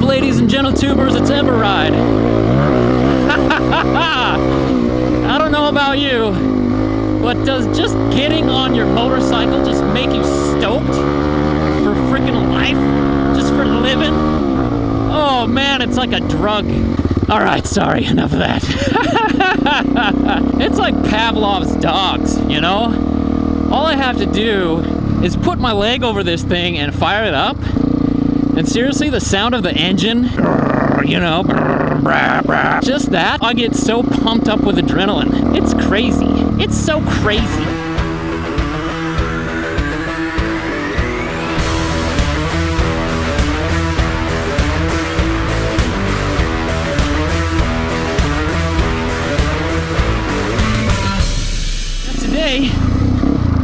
ladies and gentle-tubers, it's eveRide. I don't know about you, but does just getting on your motorcycle just make you stoked for freaking life? Just for living? Oh man, it's like a drug. All right, sorry, enough of that. It's like Pavlov's dogs, you know? All I have to do is put my leg over this thing and fire it up. And seriously, the sound of the engine, you know, just that, I get so pumped up with adrenaline. It's crazy. It's so crazy. Today,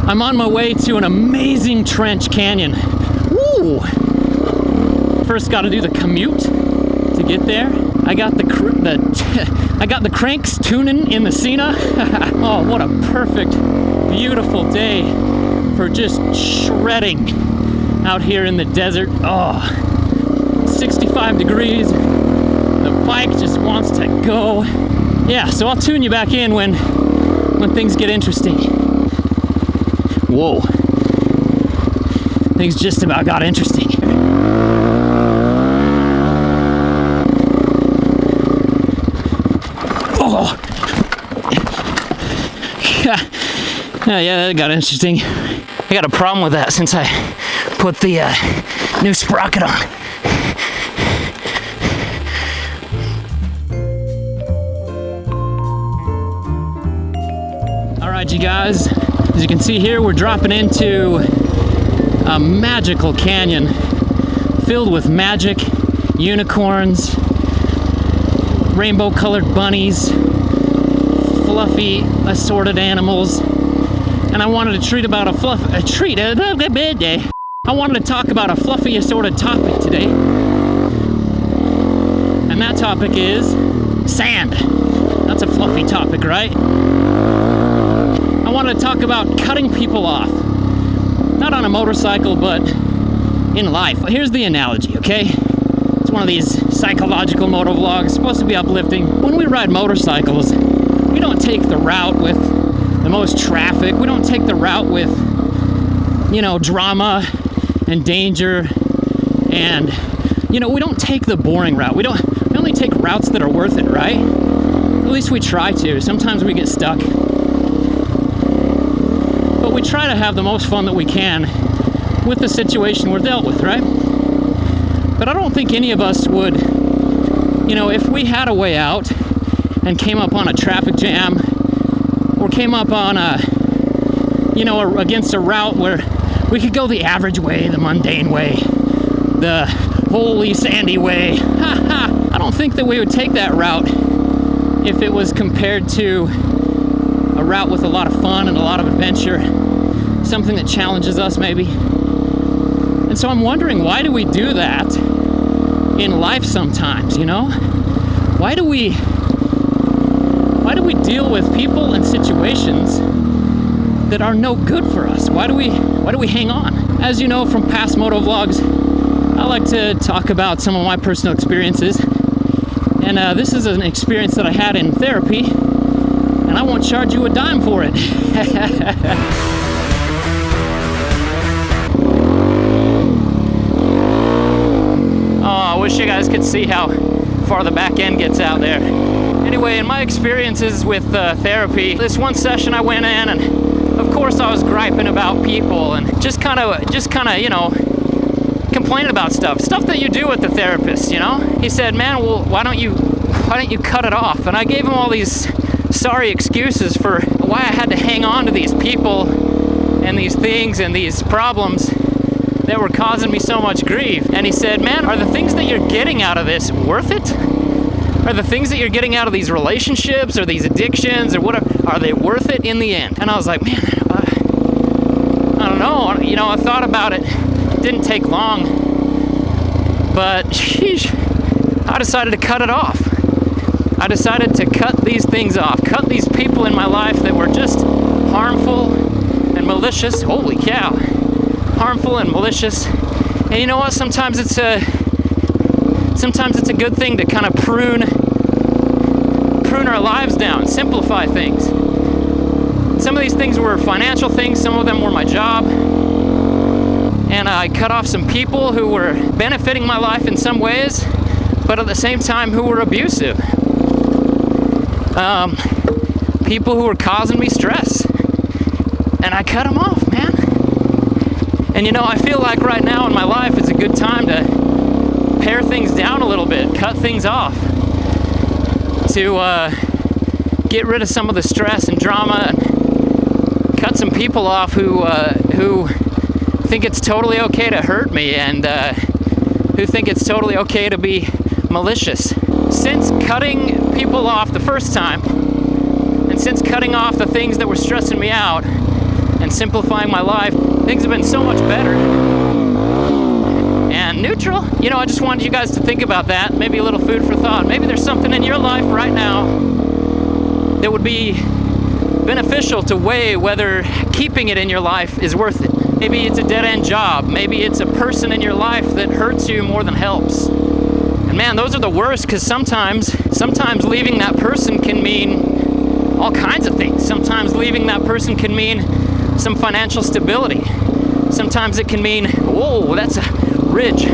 I'm on my way to an amazing trench canyon. Woo! First got to do the commute to get there. I got the cranks tuning in the Sena. Oh, what a perfect, beautiful day for just shredding out here in the desert. Oh, 65 degrees. The bike just wants to go. Yeah, so I'll tune you back in when things get interesting. Whoa. Things just about got interesting. Oh. Yeah, that got interesting. I got a problem with that since I put the new sprocket on. All right, you guys, as you can see here, we're dropping into a magical canyon filled with magic, unicorns, rainbow-colored bunnies, fluffy assorted animals, and I wanted to I wanted to talk about a fluffy assorted topic today, and that topic is sand. That's a fluffy topic, right? I wanted to talk about cutting people off, not on a motorcycle, but in life. Here's the analogy, okay? It's one of these psychological moto vlogs, supposed to be uplifting. When we ride motorcycles, we don't take the route with the most traffic. We don't take the route with, you know, drama and danger, and, you know, we don't take the boring route. We only take routes that are worth it, right? At least we try to. Sometimes we get stuck. But we try to have the most fun that we can with the situation we're dealt with, right? But I don't think any of us would, you know, if we had a way out and came up on a traffic jam or came up on a, you know, against a route where we could go the average way, the mundane way, the holy sandy way. I don't think that we would take that route if it was compared to a route with a lot of fun and a lot of adventure, something that challenges us maybe. And so I'm wondering, why do we do that in life sometimes, you know? Why do we deal with people and situations that are no good for us? Why do we hang on? As you know from past moto vlogs, I like to talk about some of my personal experiences. And this is an experience that I had in therapy, and I won't charge you a dime for it. I wish you guys could see how far the back end gets out there. Anyway, in my experiences with therapy, this one session I went in, and of course I was griping about people and just kind of, you know, complaining about stuff that you do with the therapist, you know? He said, man, well, why don't you cut it off? And I gave him all these sorry excuses for why I had to hang on to these people and these things and these problems that were causing me so much grief. And he said, man, are the things that you're getting out of this worth it? Are the things that you're getting out of these relationships or these addictions or whatever, are they worth it in the end? And I was like, man, I don't know. You know, I thought about it. It didn't take long. But, sheesh, I decided to cut it off. I decided to cut these things off. Cut these people in my life that were just harmful and malicious. Holy cow. Harmful and malicious. And you know what? Sometimes it's Sometimes it's a good thing to kind of prune our lives down, simplify things. Some of these things were financial things, some of them were my job. And I cut off some people who were benefiting my life in some ways, but at the same time who were abusive. People who were causing me stress. And I cut them off, man. And you know, I feel like right now in my life is a good time to pare things down a little bit, cut things off, to get rid of some of the stress and drama, and cut some people off who think it's totally okay to hurt me, and who think it's totally okay to be malicious. Since cutting people off the first time, and since cutting off the things that were stressing me out and simplifying my life, things have been so much better and neutral. You know, I just wanted you guys to think about that. Maybe a little food for thought. Maybe there's something in your life right now that would be beneficial to weigh whether keeping it in your life is worth it. Maybe it's a dead-end job. Maybe it's a person in your life that hurts you more than helps. And man, those are the worst, because sometimes leaving that person can mean all kinds of things. Sometimes leaving that person can mean some financial stability. Sometimes it can mean, whoa, that's a ridge.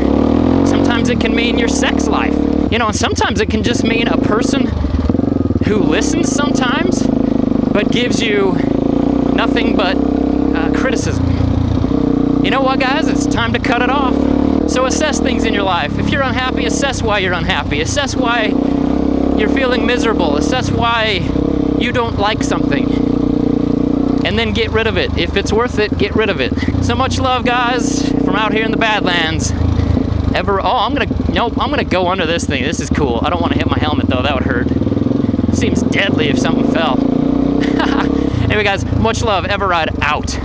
Sometimes it can mean your sex life. You know, and sometimes it can just mean a person who listens sometimes, but gives you nothing but criticism. You know what, guys? It's time to cut it off. So assess things in your life. If you're unhappy, assess why you're unhappy. Assess why you're feeling miserable. Assess why you don't like something. And then get rid of it. If it's worth it, get rid of it. So much love, guys, from out here in the Badlands. I'm gonna go under this thing. This is cool. I don't want to hit my helmet though. That would hurt. Seems deadly if something fell. Anyway, guys, much love. eveRide out.